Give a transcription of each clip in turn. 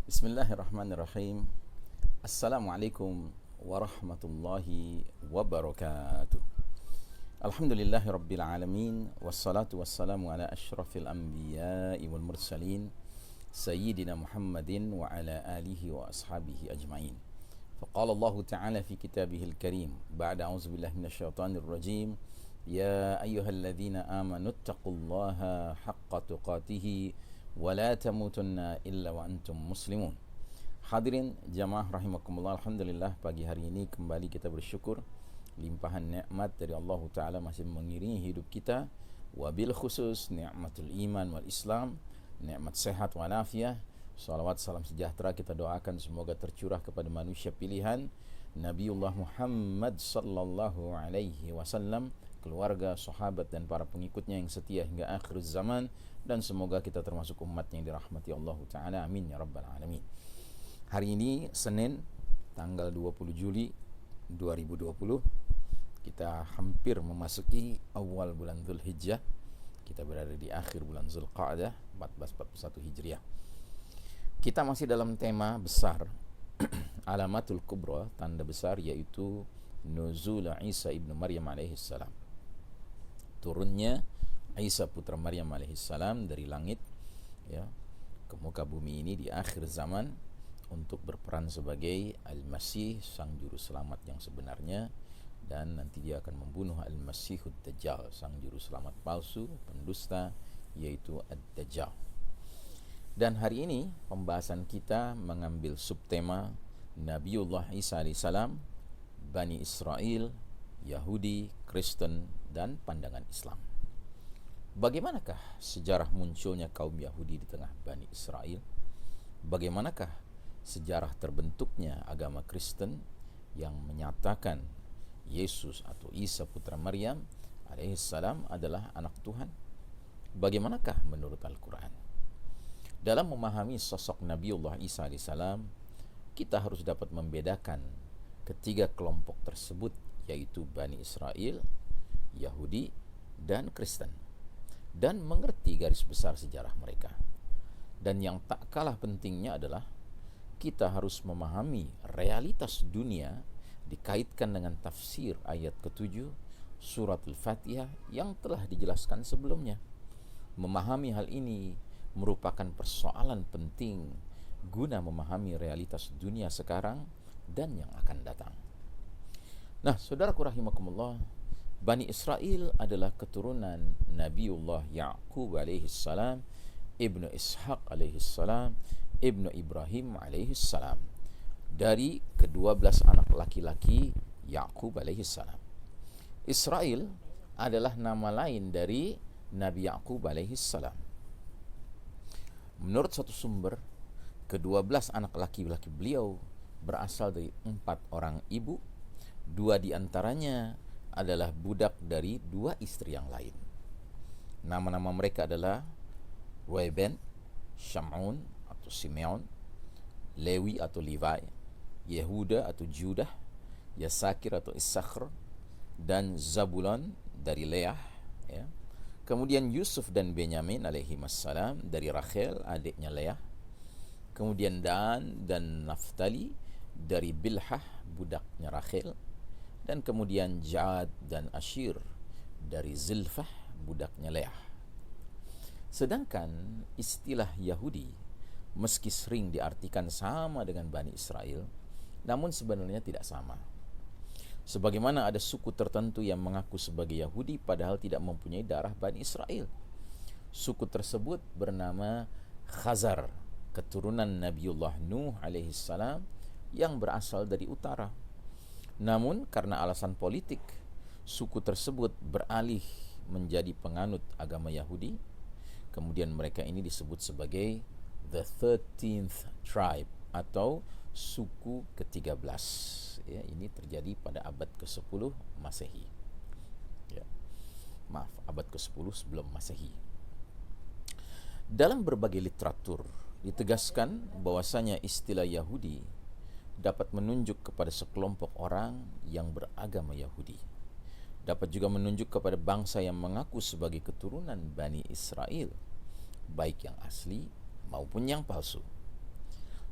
Bismillahirrahmanirrahim. Assalamualaikum warahmatullahi wabarakatuh. Alhamdulillahi rabbil alamin. Wassalatu wassalamu ala ashrafil anbiya'i wal mursalin Sayyidina Muhammadin wa ala alihi wa ashabihi ajma'in. Faqala Allah ta'ala fi kitabihil karim ba'da a'udzu billahi minasyaitonir rajim. Ya ayyuhalladzina amanu taqullaha haqqa tuqatih wa la tamutunna illa wa antum muslimun. Hadirin jamaah rahimakumullah, alhamdulillah pagi hari ini kembali kita bersyukur limpahan nikmat dari Allah Ta'ala masih mengiringi hidup kita, wabil khusus nikmatul iman wal Islam, nikmat sehat walafiah. Salawat salam sejahtera kita doakan semoga tercurah kepada manusia pilihan Nabiullah Muhammad sallallahu alaihi wasallam, keluarga, sahabat dan para pengikutnya yang setia hingga akhir zaman, dan semoga kita termasuk umatnya yang dirahmati Allah Ta'ala, amin ya rabbal alamin. Hari ini Senin tanggal 20 Juli 2020, kita hampir memasuki awal bulan Dzulhijjah. Kita berada di akhir bulan Dzulqa'dah 1441 Hijriah. Kita masih dalam tema besar alamatul kubra, tanda besar, yaitu nuzul Isa ibnu Maryam alaihissalam, turunnya Isa putra Maryam alaihissalam dari langit ya ke muka bumi ini di akhir zaman untuk berperan sebagai Al-Masih, sang juru selamat yang sebenarnya, dan nanti dia akan membunuh Al-Masihud Dajjal, sang juru selamat palsu, pendusta, yaitu Ad-Dajjal. Dan hari ini pembahasan kita mengambil subtema Nabiullah Isa alaihissalam, Bani Israel, Yahudi, Kristen, dan pandangan Islam. Bagaimanakah sejarah munculnya kaum Yahudi di tengah Bani Israel? Bagaimanakah sejarah terbentuknya agama Kristen yang menyatakan Yesus atau Isa putra Maryam alaihissalam adalah anak Tuhan? Bagaimanakah menurut Al-Quran? Dalam memahami sosok Nabiullah Isa alaihissalam, kita harus dapat membedakan ketiga kelompok tersebut, yaitu Bani Israel, Yahudi, dan Kristen, dan mengerti garis besar sejarah mereka. Dan yang tak kalah pentingnya adalah kita harus memahami realitas dunia dikaitkan dengan tafsir ayat ke-7 surat Al-Fatihah yang telah dijelaskan sebelumnya. Memahami hal ini merupakan persoalan penting guna memahami realitas dunia sekarang dan yang akan datang. Nah, saudaraku rahimakumullah, Bani Israel adalah keturunan Nabiullah Ya'qub alaihissalam, ibnu Ishaq alaihissalam, ibnu Ibrahim alaihissalam, dari ke-12 anak laki-laki Ya'qub alaihissalam. Israel adalah nama lain dari Nabi Ya'qub alaihissalam. Menurut satu sumber, ke-12 anak laki-laki beliau berasal dari 4 orang ibu. 2 diantaranya adalah budak dari 2 istri yang lain. Nama-nama mereka adalah Reuben, Sham'un atau Simeon, Lewi atau Levi, Yehuda atau Judah, Yasakir atau Issachar, dan Zabulon dari Leah ya. Kemudian Yusuf dan Benyamin alaihimassalam dari Rachel, adiknya Leah. Kemudian Dan dan Naftali dari Bilhah, budaknya Rachel. Dan kemudian Ja'ad dan Ashir dari Zilfah, budaknya Leah. Sedangkan istilah Yahudi meski sering diartikan sama dengan Bani Israel, namun sebenarnya tidak sama. Sebagaimana ada suku tertentu yang mengaku sebagai Yahudi padahal tidak mempunyai darah Bani Israel. Suku tersebut bernama Khazar, keturunan Nabiullah Nuh alaihissalam yang berasal dari utara. Namun karena alasan politik, suku tersebut beralih menjadi penganut agama Yahudi. Kemudian mereka ini disebut sebagai the 13th tribe atau suku ke-13 ya. Ini terjadi pada abad ke-10 Masehi ya. Abad ke-10 sebelum Masehi. Dalam berbagai literatur ditegaskan bahwasanya istilah Yahudi dapat menunjuk kepada sekelompok orang yang beragama Yahudi. Dapat juga menunjuk kepada bangsa yang mengaku sebagai keturunan Bani Israel, baik yang asli maupun yang palsu.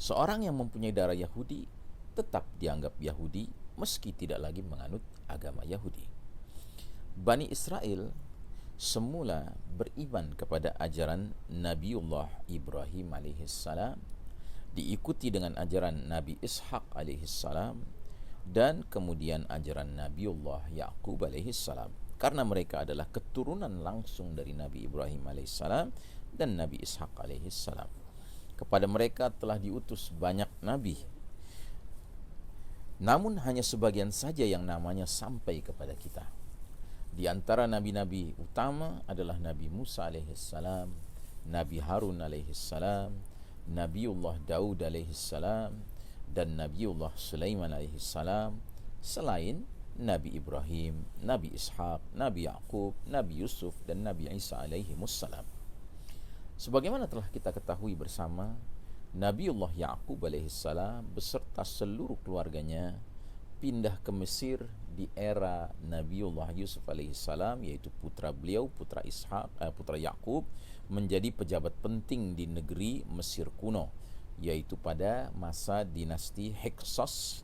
Seorang yang mempunyai darah Yahudi tetap dianggap Yahudi meski tidak lagi menganut agama Yahudi. Bani Israel semula beriman kepada ajaran Nabiullah Ibrahim alaihissalam, diikuti dengan ajaran Nabi Ishak alaihissalam, dan kemudian ajaran Nabiullah Yaqub alaihissalam, karena mereka adalah keturunan langsung dari Nabi Ibrahim alaihissalam dan Nabi Ishak alaihissalam. Kepada mereka telah diutus banyak nabi, namun hanya sebagian saja yang namanya sampai kepada kita. Di antara nabi-nabi utama adalah Nabi Musa alaihissalam, Nabi Harun alaihissalam, Nabiullah Daud alaihissalam, dan Nabiullah Sulaiman alaihissalam, selain Nabi Ibrahim, Nabi Ishak, Nabi Yaqub, Nabi Yusuf, dan Nabi Isa alaihimussalam. Sebagaimana telah kita ketahui bersama, Nabiullah Yaqub alaihissalam beserta seluruh keluarganya pindah ke Mesir di era Nabiullah Yusuf alaihissalam, yaitu putra beliau, putra Yaqub, menjadi pejabat penting di negeri Mesir kuno, yaitu pada masa dinasti Hyksos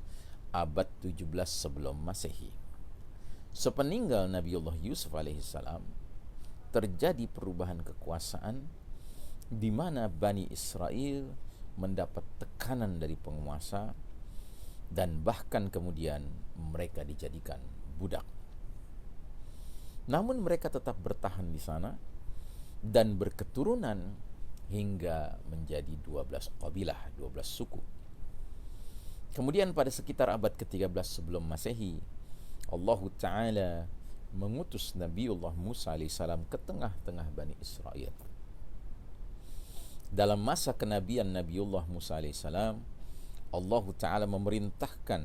abad 17 sebelum Masehi. Sepeninggal Nabiullah Yusuf alaihissalam, terjadi perubahan kekuasaan di mana Bani Israel mendapat tekanan dari penguasa dan bahkan kemudian mereka dijadikan budak. Namun mereka tetap bertahan di sana dan berketurunan hingga menjadi 12 qabilah, 12 suku. Kemudian pada sekitar abad ke-13 sebelum Masehi, Allah Ta'ala mengutus Nabiullah Musa alaihissalam ke tengah-tengah Bani Israel. Dalam masa kenabian Nabiullah Musa alaihissalam, Allah Ta'ala memerintahkan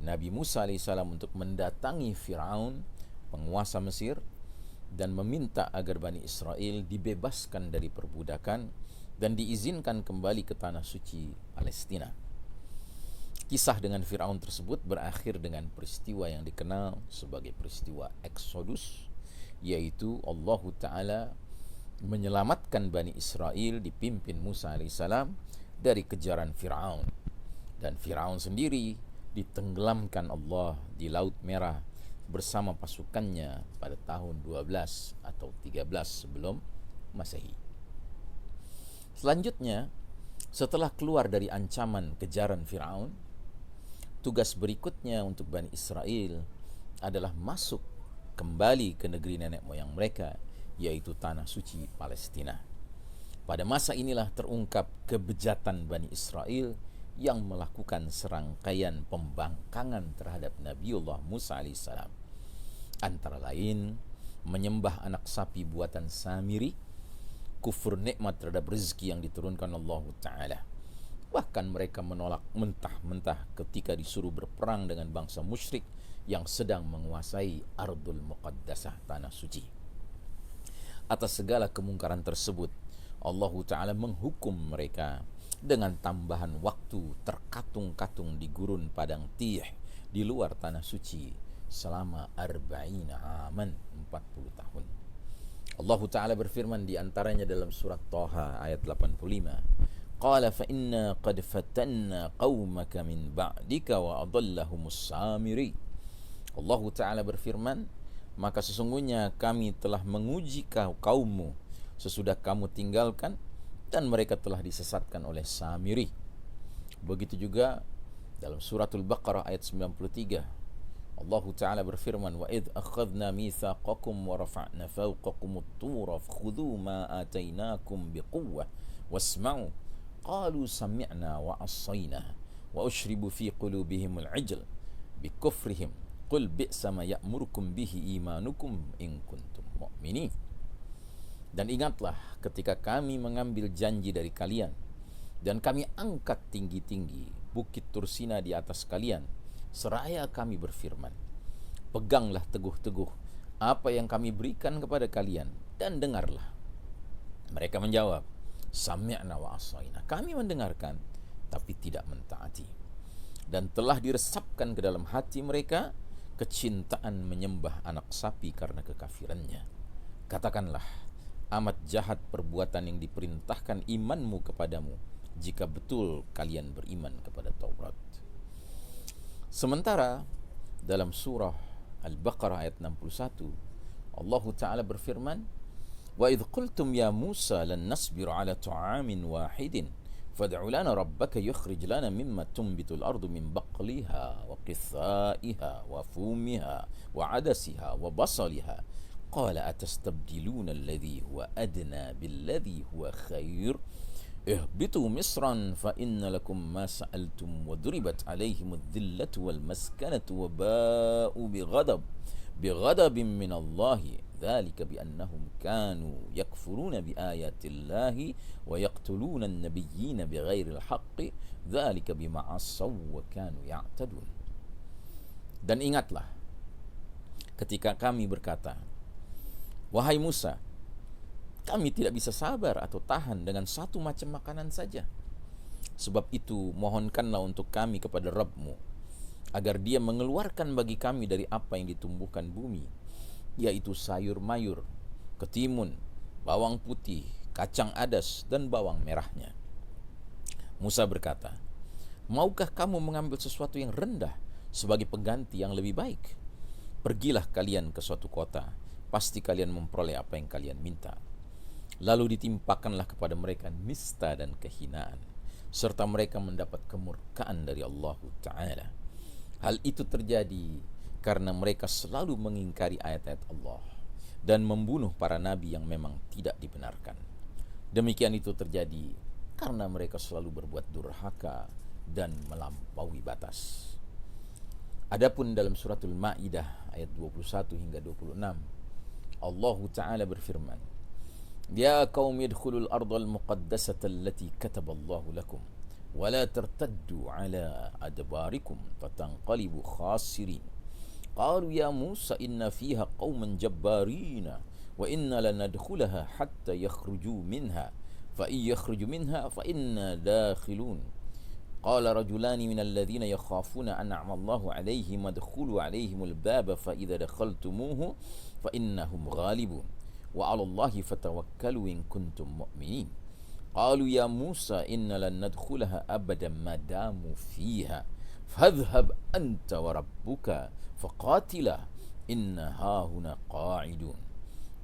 Nabi Musa alaihissalam untuk mendatangi Fir'aun, penguasa Mesir, dan meminta agar Bani Israel dibebaskan dari perbudakan dan diizinkan kembali ke tanah suci Palestina. Kisah dengan Fir'aun tersebut berakhir dengan peristiwa yang dikenal sebagai peristiwa Exodus, yaitu Allah Ta'ala menyelamatkan Bani Israel dipimpin Musa alaihissalam dari kejaran Fir'aun, dan Fir'aun sendiri ditenggelamkan Allah di Laut Merah bersama pasukannya pada tahun 12 atau 13 sebelum Masehi. Selanjutnya, setelah keluar dari ancaman kejaran Fir'aun, tugas berikutnya untuk Bani Israel adalah masuk kembali ke negeri nenek moyang mereka, yaitu tanah suci Palestina. Pada masa inilah terungkap kebejatan Bani Israel yang melakukan serangkaian pembangkangan terhadap Nabiullah Musa alaihissalam. Antara lain, menyembah anak sapi buatan Samiri, kufur nikmat terhadap rezeki yang diturunkan Allah Ta'ala. Bahkan mereka menolak mentah-mentah ketika disuruh berperang dengan bangsa musyrik yang sedang menguasai Ardul Muqaddasah, tanah suci. Atas segala kemungkaran tersebut, Allah Ta'ala menghukum mereka dengan tambahan waktu terkatung-katung di gurun padang Tih di luar tanah suci selama 40 aman, 40 tahun. Allah Ta'ala berfirman di antaranya dalam surat Taha ayat 85, Qala fa inna qad fatanna qawmaka min ba'dika wa adallahumus samiri. Allah Ta'ala berfirman, maka sesungguhnya kami telah menguji kaummu sesudah kamu tinggalkan, dan mereka telah disesatkan oleh Samiri. Begitu juga dalam suratul Baqarah ayat 93, Allah Ta'ala berfirman, wa idh akhadna mitsaqakum wa rafa'na fawqakumut tura fakhudhu ma atainakum biquwwah wasma'u qalu sami'na wa 'assayna wa ushribu fi qulubihimul 'ijl bikufrihim qul bi'sa ma ya'murukum bihi imanukum in kuntum mu'minin. Dan ingatlah ketika kami mengambil janji dari kalian dan kami angkat tinggi-tinggi bukit Tursina di atas kalian, seraya kami berfirman, peganglah teguh-teguh apa yang kami berikan kepada kalian dan dengarlah. Mereka menjawab, sami'na wa asayna, kami mendengarkan tapi tidak mentaati. Dan telah diresapkan ke dalam hati mereka kecintaan menyembah anak sapi karena kekafirannya. Katakanlah, amat jahat perbuatan yang diperintahkan imanmu kepadamu, jika betul kalian beriman kepada Taurat. Sementara dalam surah Al-Baqarah ayat 61, Allah Ta'ala berfirman, "Wa idh qultum ya Musa lan nasbiru ala ta'amin wahidin fad'u lana rabbaka yukhrij lana mimma tunbitul ardu min baqliha wa qithaiha wa fumiha wa adasiha wa basaliha qala atastabdiluna alladhi huwa adna billadhi huwa khair ihbitu misran fa inna lakum ma sa'altum wa duribat alaihim adh-dhillatu wal maskanatu wa ba'u bighadabin min Allahi dzalika bi annahum kanu yakfuruna bi ayatillahi wa yaqtuluna an-nabiyyina bighairi al-haqqi dzalika bima asaw wa kanu ya'tadun." Dan ingatlah ketika kami berkata, "Wahai Musa, kami tidak bisa sabar atau tahan dengan satu macam makanan saja. Sebab itu mohonkanlah untuk kami kepada Rabb-Mu agar Dia mengeluarkan bagi kami dari apa yang ditumbuhkan bumi, yaitu sayur mayur, ketimun, bawang putih, kacang adas, dan bawang merahnya." Musa berkata, "Maukah kamu mengambil sesuatu yang rendah sebagai pengganti yang lebih baik? Pergilah kalian ke suatu kota, pasti kalian memperoleh apa yang kalian minta." Lalu ditimpakanlah kepada mereka nista dan kehinaan, serta mereka mendapat kemurkaan dari Allah Ta'ala. Hal itu terjadi karena mereka selalu mengingkari ayat-ayat Allah dan membunuh para nabi yang memang tidak dibenarkan. Demikian itu terjadi karena mereka selalu berbuat durhaka dan melampaui batas. Adapun dalam suratul Maidah ayat 21 hingga 26, Allah Ta'ala berfirman, "Ya qaumi idkhulul ardal muqaddasata allati kataballahu lakum wa la tartaddu ala adbarikum fatanqalibu khasirin. Qalu ya Musa inna fiha qauman jabbarina wa inna lanadkhulaha hatta yakhruju minha fa in yakhruju minha fa inna dakhilun. Qala rajulani minal ladzina yakhafuna an'ama Allahu 'alaihim adkhulu 'alaihimul baba fa idza dakhaltumuhu fa innahum ghalibun. Wa 'alallahi fatawakkalu in kuntum mu'minin. Qalu ya Musa inna lan nadkhulaha abadan ma damu fiha fadhhab anta wa rabbuka faqatila inna hahuna qa'idun.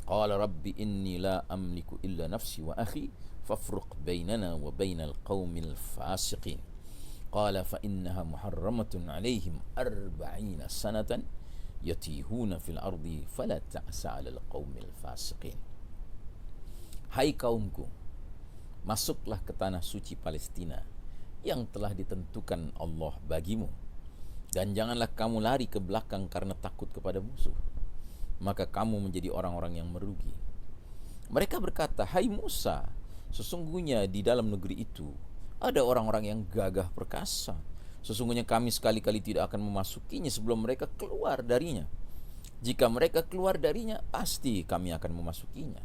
Qala rabbi inni la amliku illa nafsi wa akhi fafruq bainana wa bainal qaumil fasiqin. Qala fa innaha muharramatun 'alaihim 40 sanatan yatihuna fil ardi fala ta'sa 'alal qaumil fasiqin." Hai kaumku, masuklah ke tanah suci Palestina yang telah ditentukan Allah bagimu, dan janganlah kamu lari ke belakang karena takut kepada musuh, maka kamu menjadi orang-orang yang merugi. Mereka berkata, "Hai Musa, sesungguhnya di dalam negeri itu ada orang-orang yang gagah perkasa. Sesungguhnya kami sekali-kali tidak akan memasukinya sebelum mereka keluar darinya. Jika mereka keluar darinya, pasti kami akan memasukinya."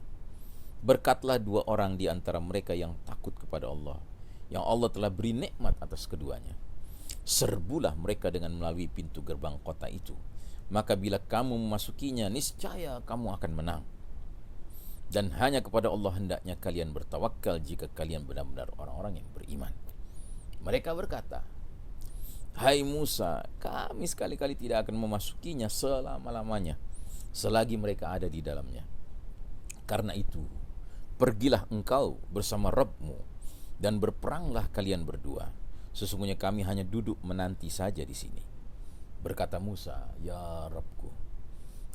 Berkatlah dua orang di antara mereka yang takut kepada Allah, yang Allah telah beri nikmat atas keduanya. Serbulah mereka dengan melalui pintu gerbang kota itu. Maka bila kamu memasukinya, niscaya kamu akan menang. Dan hanya kepada Allah hendaknya kalian bertawakal jika kalian benar-benar orang-orang yang beriman. Mereka berkata, "Hai Musa, kami sekali-kali tidak akan memasukinya selama-lamanya, selagi mereka ada di dalamnya. Karena itu, pergilah engkau bersama Rabb-Mu dan berperanglah kalian berdua. Sesungguhnya kami hanya duduk menanti saja di sini." Berkata Musa, "Ya Rabbku,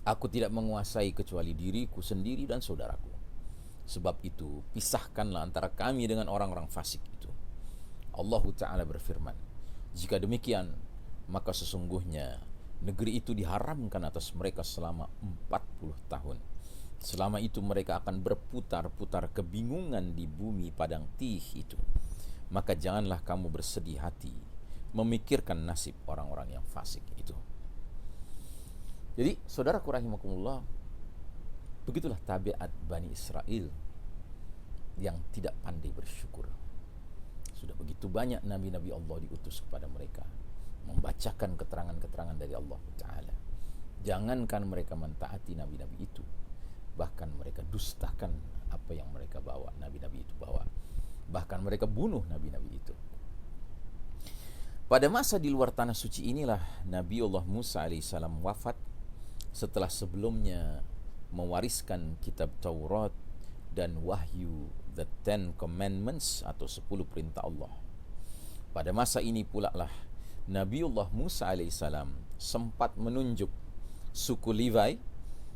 aku tidak menguasai kecuali diriku sendiri dan saudaraku. Sebab itu, pisahkanlah antara kami dengan orang-orang fasik itu." Allah Ta'ala berfirman, "Jika demikian, maka sesungguhnya negeri itu diharamkan atas mereka selama 40 tahun. Selama itu mereka akan berputar-putar kebingungan di bumi padang tih itu. Maka janganlah kamu bersedih hati memikirkan nasib orang-orang yang fasik itu." Jadi, saudaraku rahimakumullah, begitulah tabiat Bani Israel yang tidak pandai bersyukur. Sudah begitu banyak nabi-nabi Allah diutus kepada mereka, membacakan keterangan-keterangan dari Allah Ta'ala. Jangankan mereka mentaati nabi-nabi itu, bahkan mereka dustakan apa yang mereka bawa, nabi-nabi itu bawa. Bahkan mereka bunuh nabi-nabi itu. Pada masa di luar tanah suci inilah Nabiullah Musa alaihissalam wafat setelah sebelumnya mewariskan kitab Taurat dan wahyu, the Ten Commandments atau 10 perintah Allah. Pada masa ini pula lah Nabiullah Musa alaihissalam sempat menunjuk suku Levi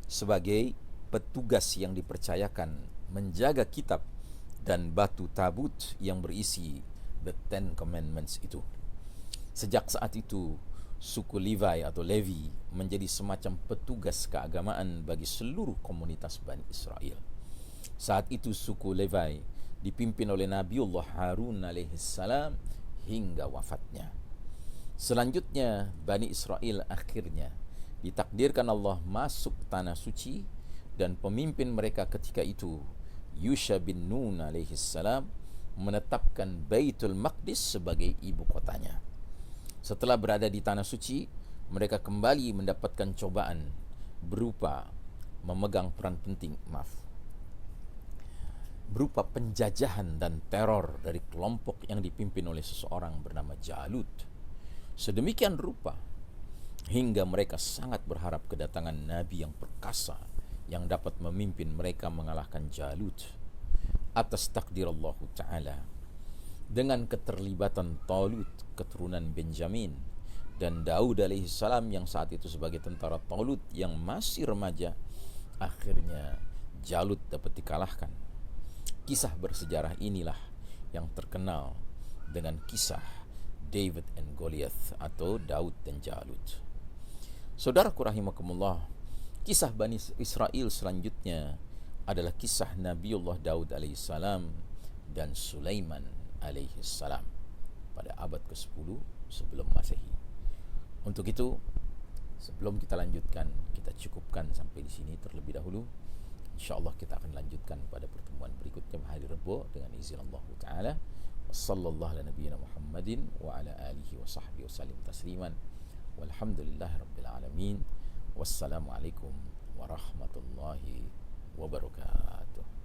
sebagai petugas yang dipercayakan menjaga kitab dan batu tabut yang berisi the Ten Commandments itu. Sejak saat itu, suku Levi atau Levi menjadi semacam petugas keagamaan bagi seluruh komunitas Bani Israel. Saat itu suku Levi dipimpin oleh Nabiullah Harun alaihissalam hingga wafatnya. Selanjutnya, Bani Israel akhirnya ditakdirkan Allah masuk tanah suci, dan pemimpin mereka ketika itu, Yusha bin Nun alaihissalam, menetapkan Baitul Maqdis sebagai ibu kotanya. Setelah berada di tanah suci, mereka kembali mendapatkan cobaan berupa berupa penjajahan dan teror dari kelompok yang dipimpin oleh seseorang bernama Jalut. Sedemikian rupa hingga mereka sangat berharap kedatangan Nabi yang perkasa yang dapat memimpin mereka mengalahkan Jalut. Atas takdir Allah Ta'ala, dengan keterlibatan Talut keturunan Benjamin dan Daud alaihissalam yang saat itu sebagai tentara Talut yang masih remaja, akhirnya Jalut dapat dikalahkan. Kisah bersejarah inilah yang terkenal dengan kisah David and Goliath atau Daud dan Jalut. Saudaraku rahimakumullah, kisah Bani Israel selanjutnya adalah kisah Nabiullah Daud alaihissalam dan Sulaiman alaihissalam pada abad ke-10 sebelum Masehi. Untuk itu, sebelum kita lanjutkan, kita cukupkan sampai di sini terlebih dahulu. InsyaAllah kita akan lanjutkan pada pertemuan berikutnya hari Rabu dengan izin Allah Ta'ala. Wassallallahu ala nabiyyina Muhammadin wa ala alihi wa sahbihi wa sallim tasliman. Walhamdulillahi rabbil alamin. Wassalamualaikum warahmatullahi wabarakatuh.